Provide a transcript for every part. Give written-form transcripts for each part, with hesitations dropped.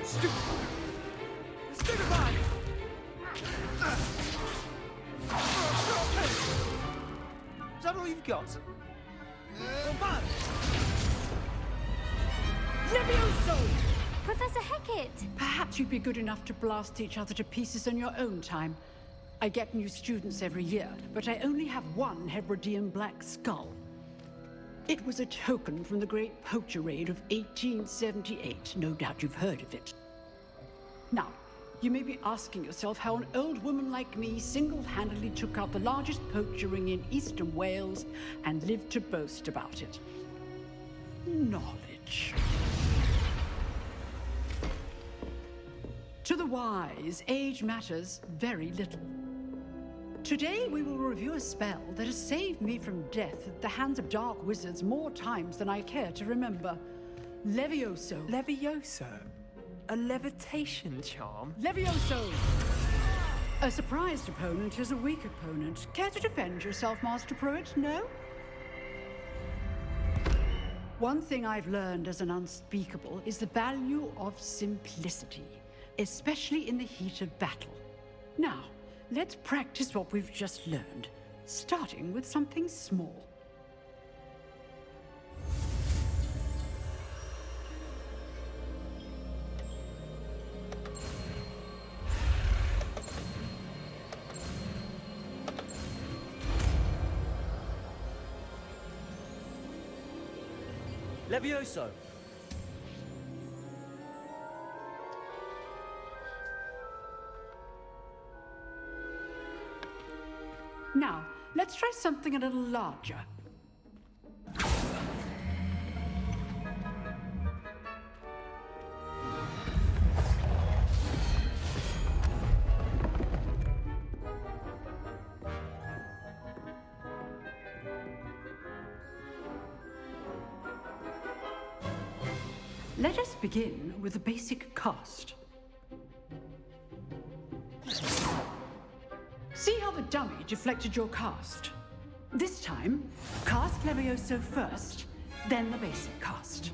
Stupefy! Is that all you've got? Well, Levioso! Professor Hecat! Perhaps you'd be good enough to blast each other to pieces on your own time. I get new students every year, but I only have one Hebridean black skull. It was a token from the Great Poacher Raid of 1878. No doubt you've heard of it. Now, you may be asking yourself how an old woman like me single-handedly took out the largest poacher ring in eastern Wales and lived to boast about it. Knowledge. To the wise, age matters very little. Today we will review a spell that has saved me from death at the hands of dark wizards more times than I care to remember. Levioso. Levioso? A levitation charm? Levioso! A surprised opponent is a weak opponent. Care to defend yourself, Master Pruitt? No? One thing I've learned as an unspeakable is the value of simplicity, especially in the heat of battle. Now, let's practice what we've just learned, starting with something small. Levioso! Now, let's try something a little larger. Let us begin with a basic cast. See how the dummy deflected your cast? This time, cast Levioso first, then the basic cast.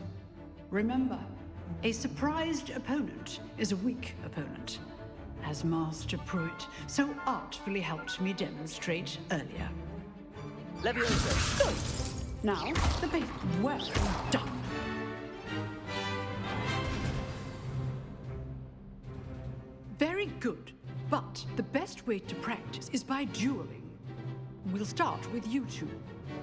Remember, a surprised opponent is a weak opponent, as Master Pruitt so artfully helped me demonstrate earlier. Levioso! Good. Now, the basic. Well done. Very good. But the best way to practice is by dueling. We'll start with you two.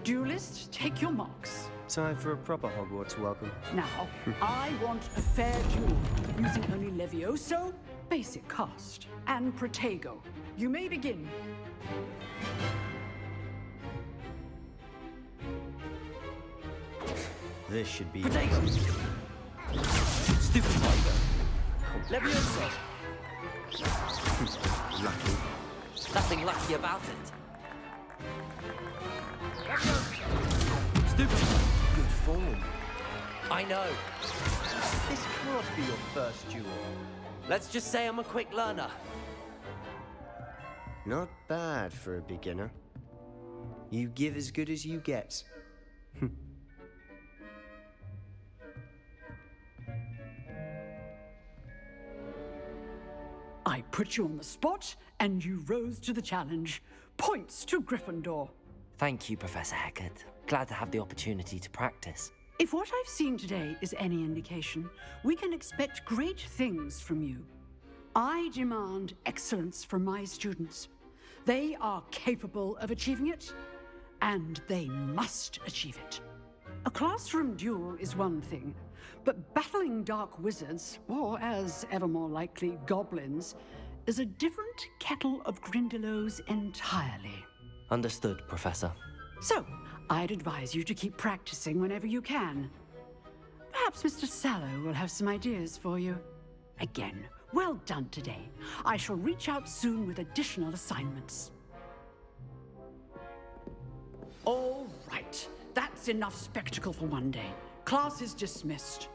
Duelists, take your marks. Time for a proper Hogwarts welcome. Now, I want a fair duel, using only Levioso, basic cast, and Protego. You may begin. This should be... Protego! Stupid Tiger! Levioso! Lucky. Nothing lucky about it. Stupid. Good form. I know. This can't be your first duel. Let's just say I'm a quick learner. Not bad for a beginner. You give as good as you get. I put you on the spot, and you rose to the challenge. Points to Gryffindor. Thank you, Professor Hecat. Glad to have the opportunity to practice. If what I've seen today is any indication, we can expect great things from you. I demand excellence from my students. They are capable of achieving it, and they must achieve it. A classroom duel is one thing, but battling dark wizards, or as ever more likely, goblins, is a different kettle of Grindylows entirely. Understood, Professor. So, I'd advise you to keep practicing whenever you can. Perhaps Mr. Sallow will have some ideas for you. Again, well done today. I shall reach out soon with additional assignments. All right, that's enough spectacle for one day. Class is dismissed.